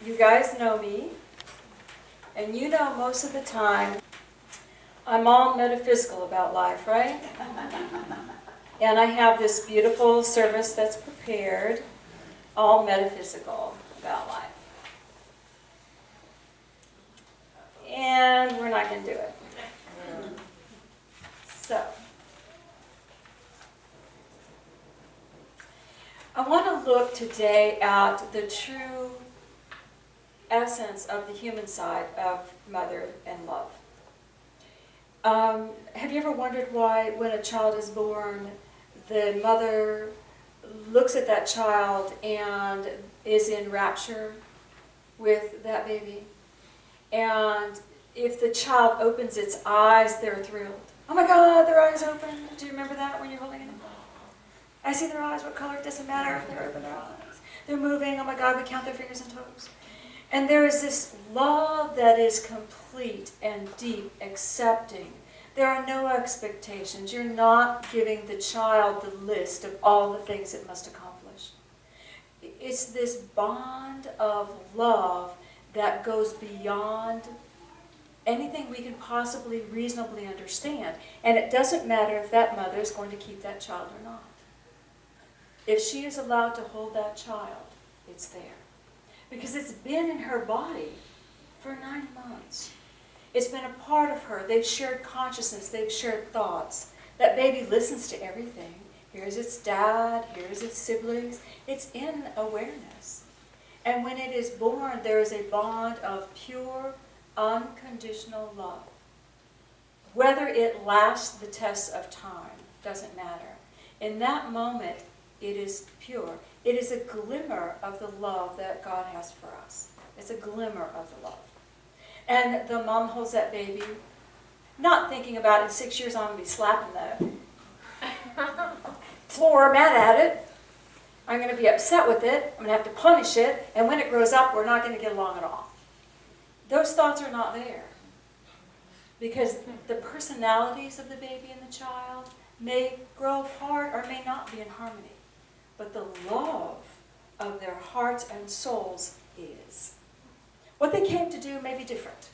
You guys know me, and you know most of the time I'm all metaphysical about life, right? And I have this beautiful service that's prepared, all metaphysical about life. And we're not going to do it. So, I want to look today at the true essence of the human side of mother and love. Have you ever wondered why when a child is born, the mother looks at that child and is in rapture with that baby? And if the child opens its eyes, they're thrilled. Oh my God, their eyes open. Do you remember that when you're holding it? I see their eyes, what color, it doesn't matter if they're open their eyes. They're moving, oh my God, we count their fingers and toes. And there is this love that is complete and deep, accepting. There are no expectations. You're not giving the child the list of all the things it must accomplish. It's this bond of love that goes beyond anything we can possibly reasonably understand. And it doesn't matter if that mother is going to keep that child or not. If she is allowed to hold that child, it's there. Because it's been in her body for 9 months. It's been a part of her. They've shared consciousness. They've shared thoughts. That baby listens to everything. Here's its dad. Here's its siblings. It's in awareness. And when it is born, there is a bond of pure, unconditional love. Whether it lasts the test of time doesn't matter. In that moment, it is pure. It is a glimmer of the love that God has for us. It's a glimmer of the love. And the mom holds that baby, not thinking about in 6 years I'm going to be slapping the floor, mad at it. I'm going to be upset with it. I'm going to have to punish it. And when it grows up, we're not going to get along at all. Those thoughts are not there. Because the personalities of the baby and the child may grow apart or may not be in harmony. But the love of their hearts and souls is. What they came to do may be different,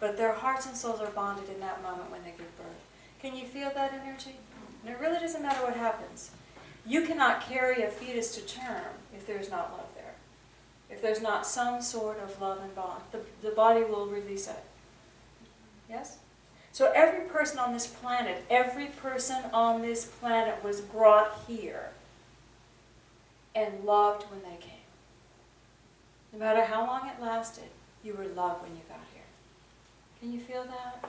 but their hearts and souls are bonded in that moment when they give birth. Can you feel that energy? And it really doesn't matter what happens. You cannot carry a fetus to term if there's not love there. If there's not some sort of love and bond, the body will release it. Yes? So every person on this planet was brought here and loved when they came. No matter how long it lasted, you were loved when you got here. Can you feel that?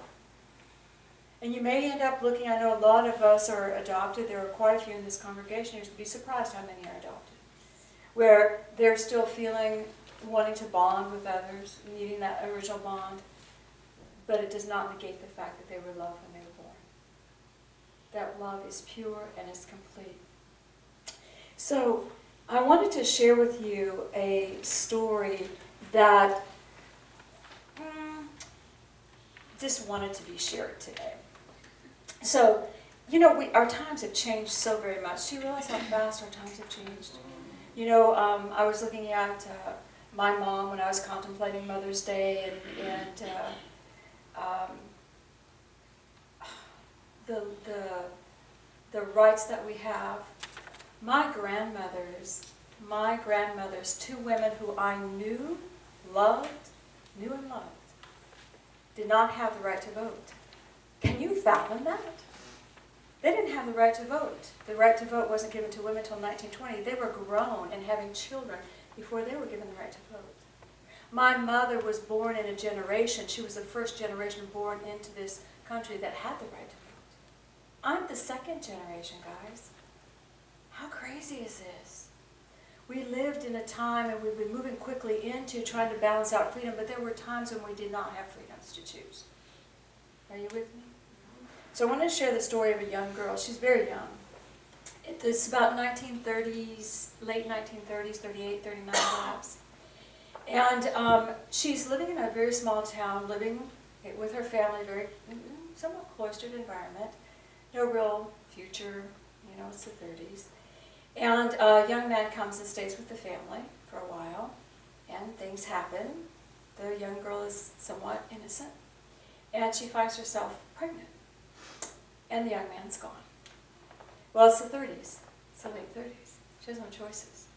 And you may end up looking, I know a lot of us are adopted. There are quite a few in this congregation. You'd be surprised how many are adopted. Where they're still feeling, wanting to bond with others, needing that original bond. But it does not negate the fact that they were loved when they were born. That love is pure and is complete. So, I wanted to share with you a story that just wanted to be shared today. So, you know, our times have changed so very much. Do you realize how fast our times have changed? You know, I was looking at my mom when I was contemplating Mother's Day and the rights that we have. My grandmothers, 2 women who I knew and loved, did not have the right to vote. Can you fathom that? They didn't have the right to vote. The right to vote wasn't given to women until 1920. They were grown and having children before they were given the right to vote. My mother was born in a generation, she was the first generation born into this country that had the right to vote. I'm the 2nd generation, guys. How crazy is this? We lived in a time, and we've been moving quickly into trying to balance out freedom, but there were times when we did not have freedoms to choose. Are you with me? So I want to share the story of a young girl. She's very young. It's about 1930s, late 1930s, 38, 39 perhaps. And she's living in a very small town, living with her family, very somewhat cloistered environment. No real future, you know, it's the 30s. And a young man comes and stays with the family for a while, and they things happen. The young girl is somewhat innocent, and she finds herself pregnant, and the young man's gone. Well, it's the 30s. It's the late 30s. She has no choices.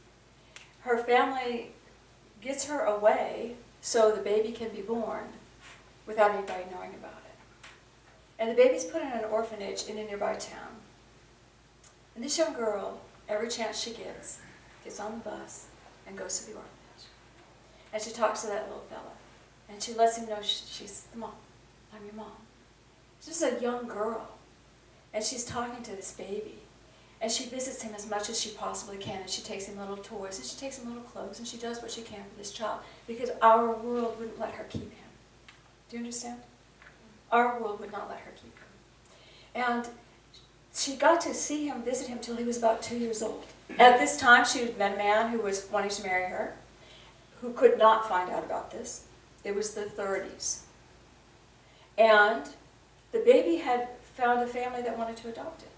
Her family gets her away so the baby can be born without anybody knowing about it. And the baby's put in an orphanage in a nearby town. And this young girl, every chance she gets on the bus and goes to the orphanage. And she talks to that little fella. And she lets him know she's the mom. I'm your mom. She's just a young girl. And she's talking to this baby. And she visits him as much as she possibly can. And she takes him little toys. And she takes him little clothes. And she does what she can for this child. Because our world wouldn't let her keep him. Do you understand? Our world would not let her keep him. And she got to see him, visit him, till he was about 2 years old. At this time, she had met a man who was wanting to marry her, who could not find out about this. It was the 30s. And the baby had found a family that wanted to adopt it.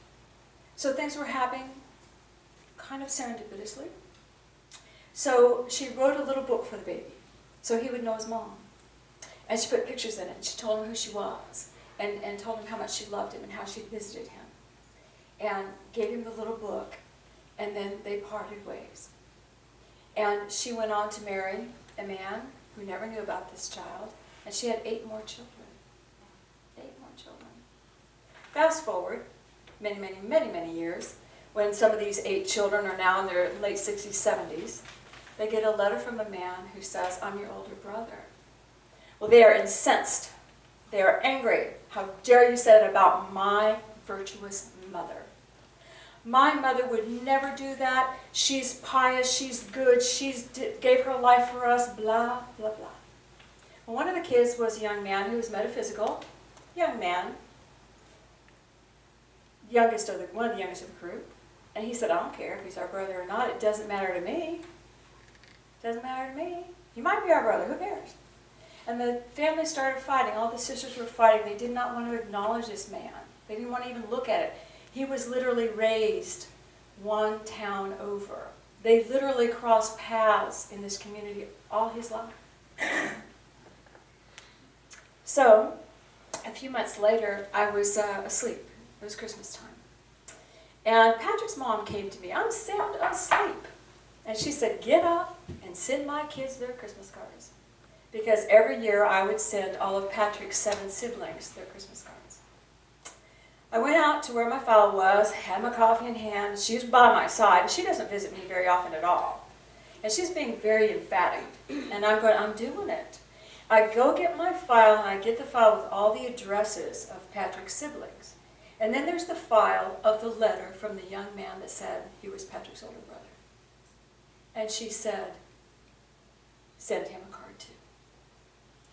So things were happening kind of serendipitously. So she wrote a little book for the baby, so he would know his mom. And she put pictures in it, and she told him who she was, and told him how much she loved him and how she visited him. And gave him the little book, and then they parted ways. And she went on to marry a man who never knew about this child, and she had 8 more children. 8 more children. Fast forward many, many, many, many years, when some of these 8 children are now in their late 60s, 70s, they get a letter from a man who says, I'm your older brother. Well, they are incensed. They are angry. How dare you say that about my virtuous mother? My mother would never do that. She's pious, she's good, gave her life for us, blah, blah, blah. Well, one of the kids was a young man who was metaphysical, young man, one of the youngest of the group. And he said, I don't care if he's our brother or not, it doesn't matter to me. It doesn't matter to me. He might be our brother, who cares? And the family started fighting. All the sisters were fighting. They did not want to acknowledge this man. They didn't want to even look at it. He was literally raised one town over. They literally crossed paths in this community all his life. So, a few months later, I was asleep. It was Christmas time. And Patrick's mom came to me. I'm sound asleep. And she said, get up and send my kids their Christmas cards. Because every year I would send all of Patrick's 7 siblings their Christmas cards. I went out to where my file was, had my coffee in hand. She was by my side. She doesn't visit me very often at all. And she's being very emphatic. And I'm doing it. I go get my file, and I get the file with all the addresses of Patrick's siblings. And then there's the file of the letter from the young man that said he was Patrick's older brother. And she said, send him a card too.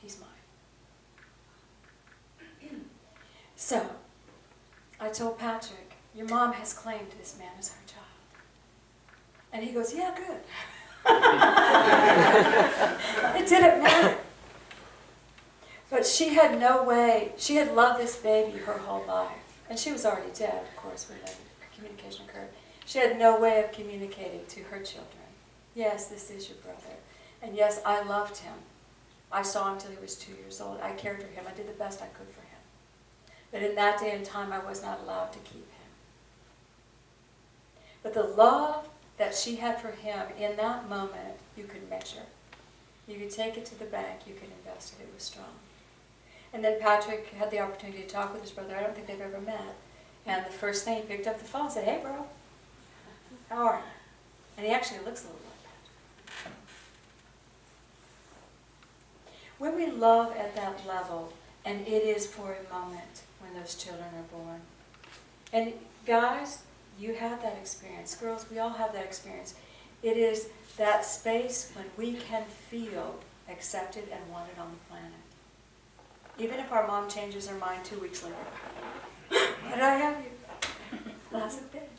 He's mine. So, I told Patrick, your mom has claimed this man as her child. And he goes, yeah, good. It didn't matter. But she had no way, she had loved this baby her whole life. And she was already dead, of course, when the communication occurred. She had no way of communicating to her children. Yes, this is your brother. And yes, I loved him. I saw him till he was 2 years old. I cared for him. I did the best I could for him. But in that day and time, I was not allowed to keep him. But the love that she had for him in that moment, you could measure. You could take it to the bank. You could invest it. It was strong. And then Patrick had the opportunity to talk with his brother. I don't think they've ever met. And the first thing, he picked up the phone and said, hey, bro, how are you? And he actually looks a little like Patrick. When we love at that level, and it is for a moment when those children are born. And guys, you have that experience. Girls, we all have that experience. It is that space when we can feel accepted and wanted on the planet. Even if our mom changes her mind 2 weeks later. But I have you. Last bit.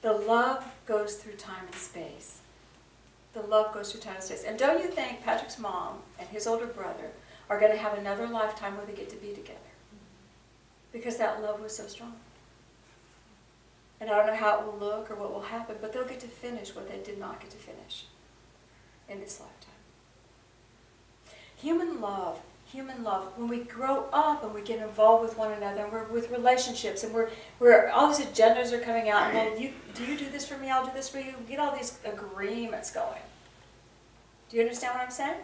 The love goes through time and space. The love goes through time and space. And don't you think Patrick's mom and his older brother are going to have another lifetime where they get to be together? Because that love was so strong. And I don't know how it will look or what will happen, but they'll get to finish what they did not get to finish in this lifetime. Human love. Human love. When we grow up and we get involved with one another, and we're with relationships, and we're all these agendas are coming out. And well, do you do this for me? I'll do this for you. We get all these agreements going. Do you understand what I'm saying?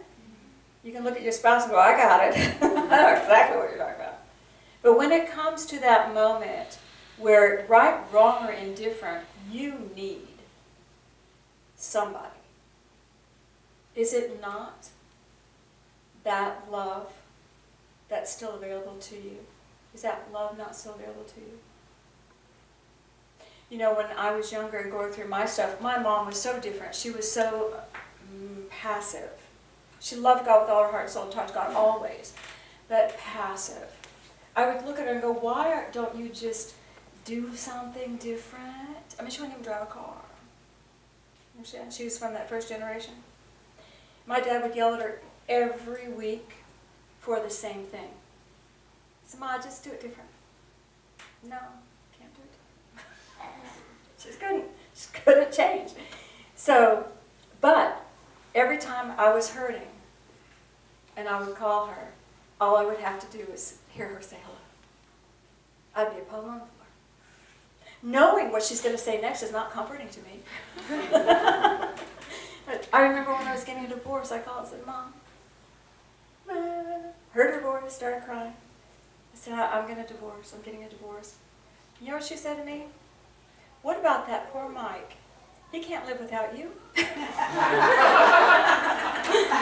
You can look at your spouse and go, "I got it. I know exactly what you're talking about." But when it comes to that moment where right, wrong, or indifferent, you need somebody. Is it not that love that's still available to you? Is that love not still available to you? You know, when I was younger and going through my stuff, my mom was so different. She was so passive. She loved God with all her heart and soul, talked to God always, but passive. I would look at her and go, why don't you just do something different? I mean, she wouldn't even drive a car. You understand? She was from that first generation. My dad would yell at her every week for the same thing. I said, Ma, just do it different. No, can't do it. She couldn't change. So, but every time I was hurting and I would call her, all I would have to do was hear her say hello. I'd be a puddle on the floor. Knowing what she's going to say next is not comforting to me. I remember when I was getting a divorce, I called and said, Mom, heard her voice, started crying. I said, I'm getting a divorce. You know what she said to me? What about that poor Mike? He can't live without you.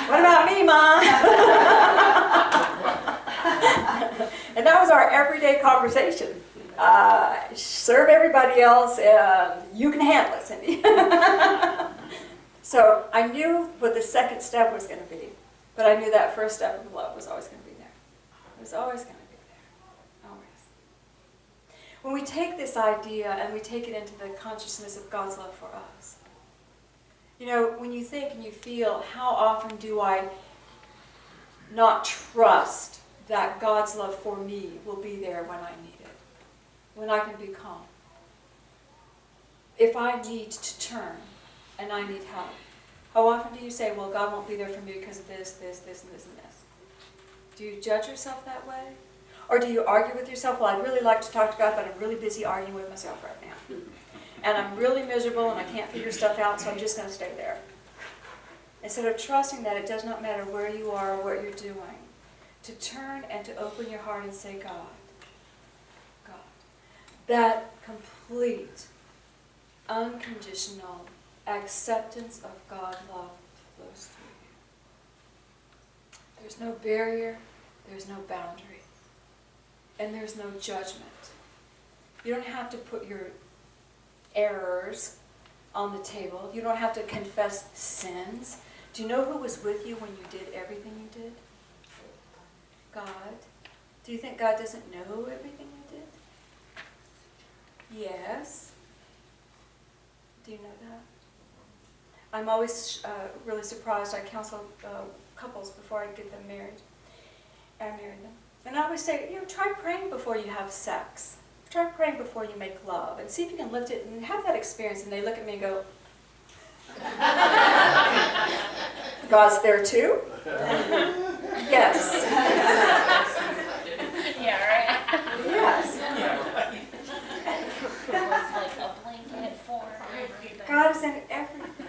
What about me, Mom? And that was our everyday conversation. Serve everybody else, you can handle it, Cindy. So I knew what the second step was going to be, but I knew that first step of love was always going to be there. It was always going to be there. Always. When we take this idea and we take it into the consciousness of God's love for us, you know, when you think and you feel, how often do I not trust that God's love for me will be there when I need it, when I can be calm? If I need to turn and I need help, how often do you say, well, God won't be there for me because of this, this, this, and this, and this? Do you judge yourself that way? Or do you argue with yourself, well, I'd really like to talk to God, but I'm really busy arguing with myself right now. And I'm really miserable and I can't figure stuff out, so I'm just going to stay there. Instead of trusting that it does not matter where you are or what you're doing, to turn and to open your heart and say, God, that complete, unconditional acceptance of God's love flows through you. There's no barrier, there's no boundary, and there's no judgment. You don't have to put your errors on the table. You don't have to confess sins. Do you know who was with you when you did everything you did? God. Do you think God doesn't know everything you did? Yes. Do you know that? I'm always really surprised. I counsel couples before I get them married. I married them. And I always say, try praying before you have sex. Try praying before you make love. And see if you can lift it and have that experience. And they look at me and go, God's there too? Yes. Yeah, right? Yes. Like a blanket for God is in everything.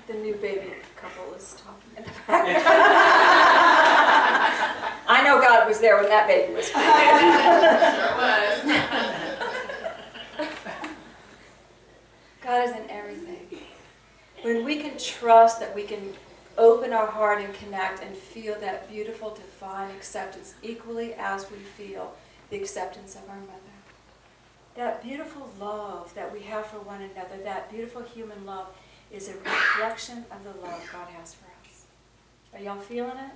The new baby couple is talking in the back. I know God was there when that baby was born. Sure was. God is in everything. When we can trust that we can open our heart and connect and feel that beautiful divine acceptance equally as we feel the acceptance of our mother. That beautiful love that we have for one another, that beautiful human love, is a reflection of the love God has for us. Are y'all feeling it?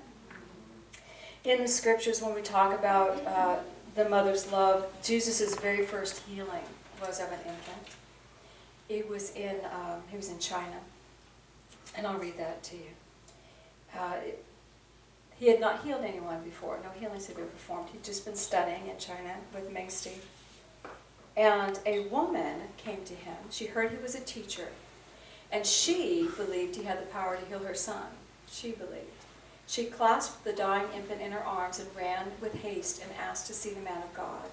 In the scriptures, when we talk about the mother's love, Jesus' very first healing was of an infant. It was he was in China. And I'll read that to you. He had not healed anyone before. No healings had been performed. He'd just been studying in China with Ming Steve. And a woman came to him. She heard he was a teacher. And she believed he had the power to heal her son. She believed. She clasped the dying infant in her arms and ran with haste and asked to see the man of God.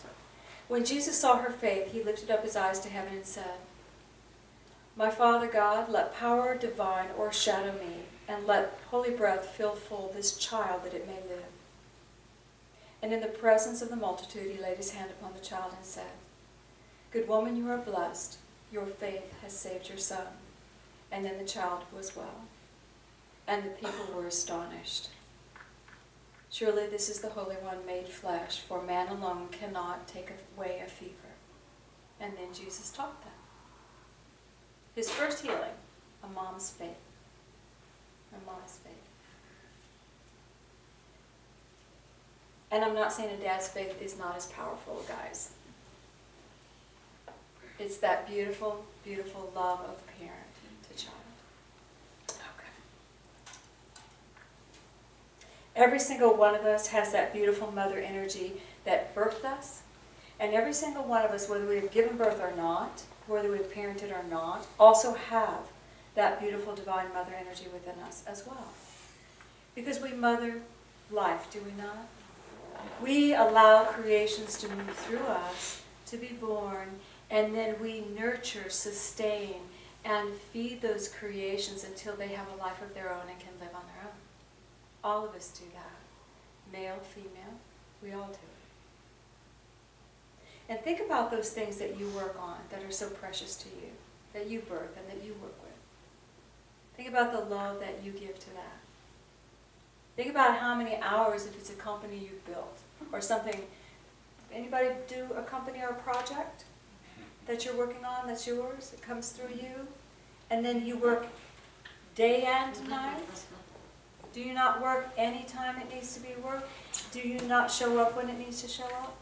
When Jesus saw her faith, he lifted up his eyes to heaven and said, "My Father God, let power divine o'ershadow me, and let holy breath fill full this child that it may live." And in the presence of the multitude, he laid his hand upon the child and said, "Good woman, you are blessed. Your faith has saved your son." And then the child was well. And the people were astonished. Surely this is the Holy One made flesh, for man alone cannot take away a fever. And then Jesus taught them. His first healing, a mom's faith. A mom's faith. And I'm not saying a dad's faith is not as powerful, guys. It's that beautiful, beautiful love of parent to child. Okay. Every single one of us has that beautiful mother energy that birthed us. And every single one of us, whether we have given birth or not, whether we've parented or not, also have that beautiful divine mother energy within us as well. Because we mother life, do we not? We allow creations to move through us, to be born, and then we nurture, sustain, and feed those creations until they have a life of their own and can live on their own. All of us do that. Male, female, we all do it. And think about those things that you work on that are so precious to you, that you birth and that you work with. Think about the love that you give to that. Think about how many hours, if it's a company you've built or something. Anybody do a company or a project that you're working on that's yours? It comes through you. And then you work day and night. Do you not work any time it needs to be worked? Do you not show up when it needs to show up?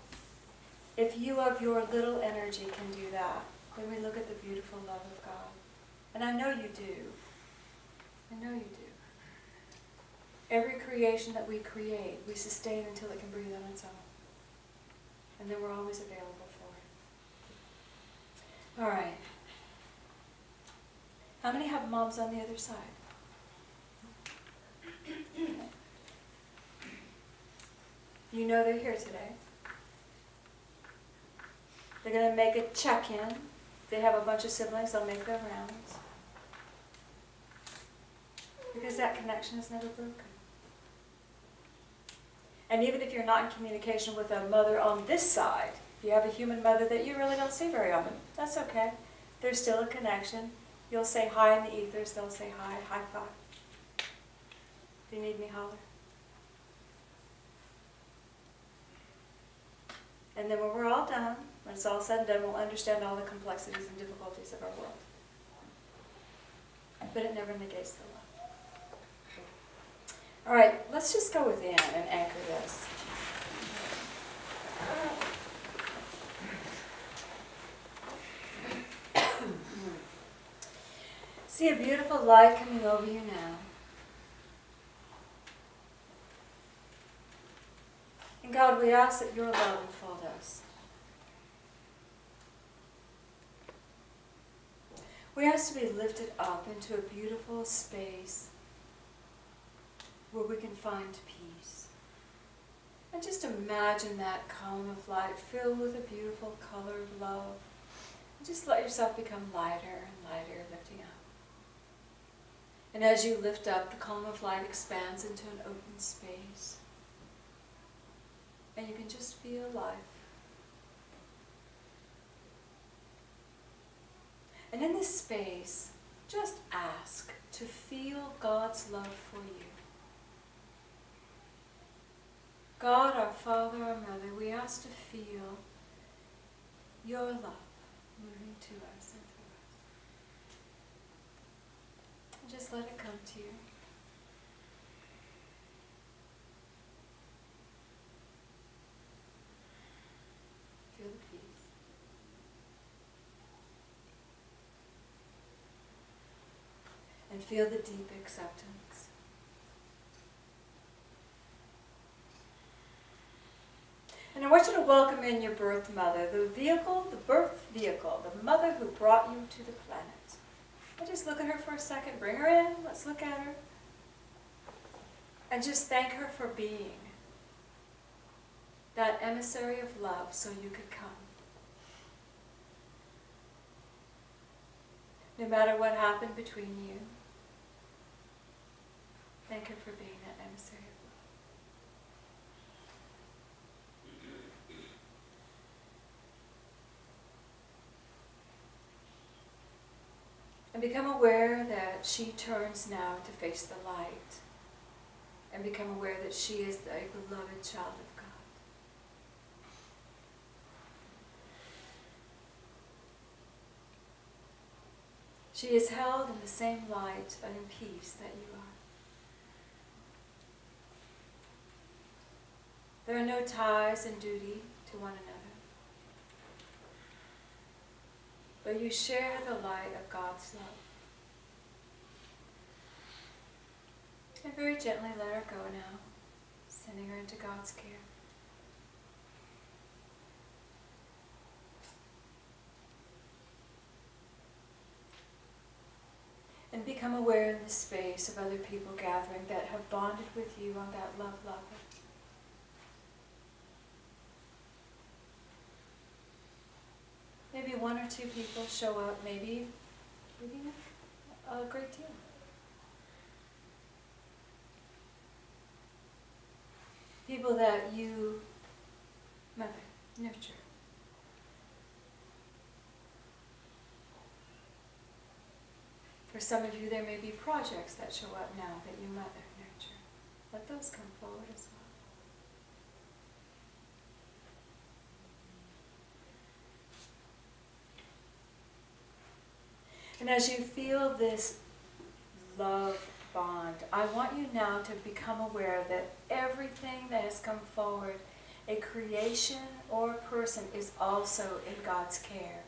If you of your little energy can do that, then we look at the beautiful love of God. And I know you do. I know you do. Every creation that we create, we sustain until it can breathe on its own. And then we're always available for it. All right. How many have moms on the other side? Okay. You know they're here today. They're going to make a check-in. If they have a bunch of siblings, they'll make their rounds. Because that connection is never broken. And even if you're not in communication with a mother on this side, if you have a human mother that you really don't see very often, that's okay. There's still a connection. You'll say hi in the ethers, they'll say hi, high five. If you need me, holler. And then when we're all done, when it's all said and done, we'll understand all the complexities and difficulties of our world. But it never negates the love. All right, let's just go within and anchor this. See a beautiful light coming over you now. And God, we ask that your love enfold us. We ask to be lifted up into a beautiful space where we can find peace. And just imagine that column of light filled with a beautiful color of love. And just let yourself become lighter and lighter, lifting up. And as you lift up, the column of light expands into an open space. And you can just feel life. And in this space, just ask to feel God's love for you. God, our Father, our Mother, we ask to feel your love moving to us and through us. And just let it come to you. Feel the peace. And feel the deep acceptance. And I want you to welcome in your birth mother, the vehicle, the birth vehicle, the mother who brought you to the planet. And just look at her for a second. Bring her in. Let's look at her. And just thank her for being that emissary of love so you could come. No matter what happened between you, thank her for being that emissary of love. And become aware that she turns now to face the light. And become aware that she is a beloved child of God. She is held in the same light and in peace that you are. There are no ties and duty to one another. But you share the light of God's love. And very gently let her go now, sending her into God's care. And become aware in the space of other people gathering that have bonded with you on that love level. Maybe one or two people show up, maybe a great deal. People that you mother, nurture. For some of you, there may be projects that show up now that you mother, nurture. Let those come forward as well. And as you feel this love bond, I want you now to become aware that everything that has come forward, a creation or a person, is also in God's care.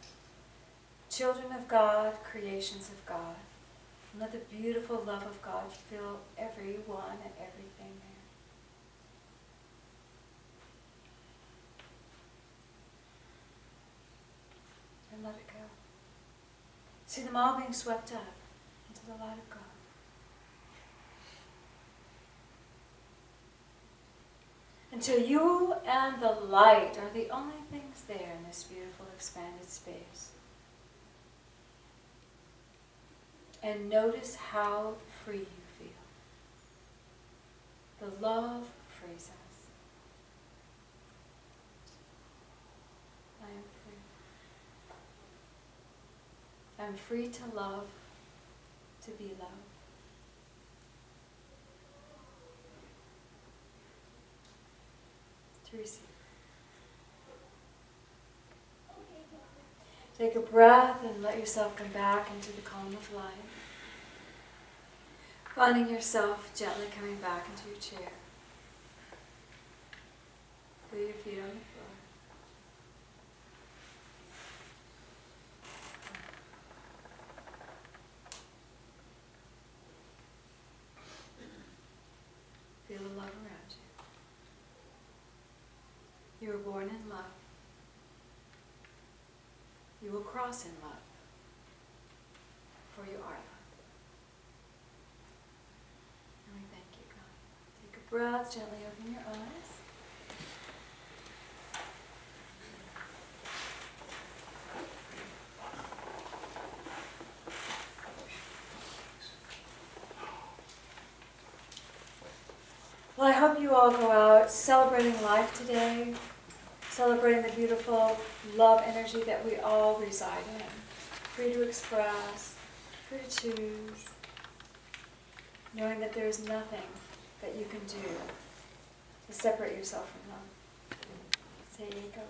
Children of God, creations of God. And let the beautiful love of God fill everyone and everything there. And let it go. See them all being swept up into the light of God. Until you and the light are the only things there in this beautiful expanded space. And notice how free you feel. The love frees us. I am free. I'm free to love, to be loved. To receive. Take a breath and let yourself come back into the calm of life. Finding yourself gently coming back into your chair. Feel your feet on the floor. Feel the love around you. You were born in love. You will cross in love, for you are love. And we thank you, God. Take a breath, gently open your eyes. Well, I hope you all go out celebrating life today, celebrating the beautiful love energy that we all reside in. Free to express, free to choose, knowing that there is nothing that you can do to separate yourself from love. Say, go.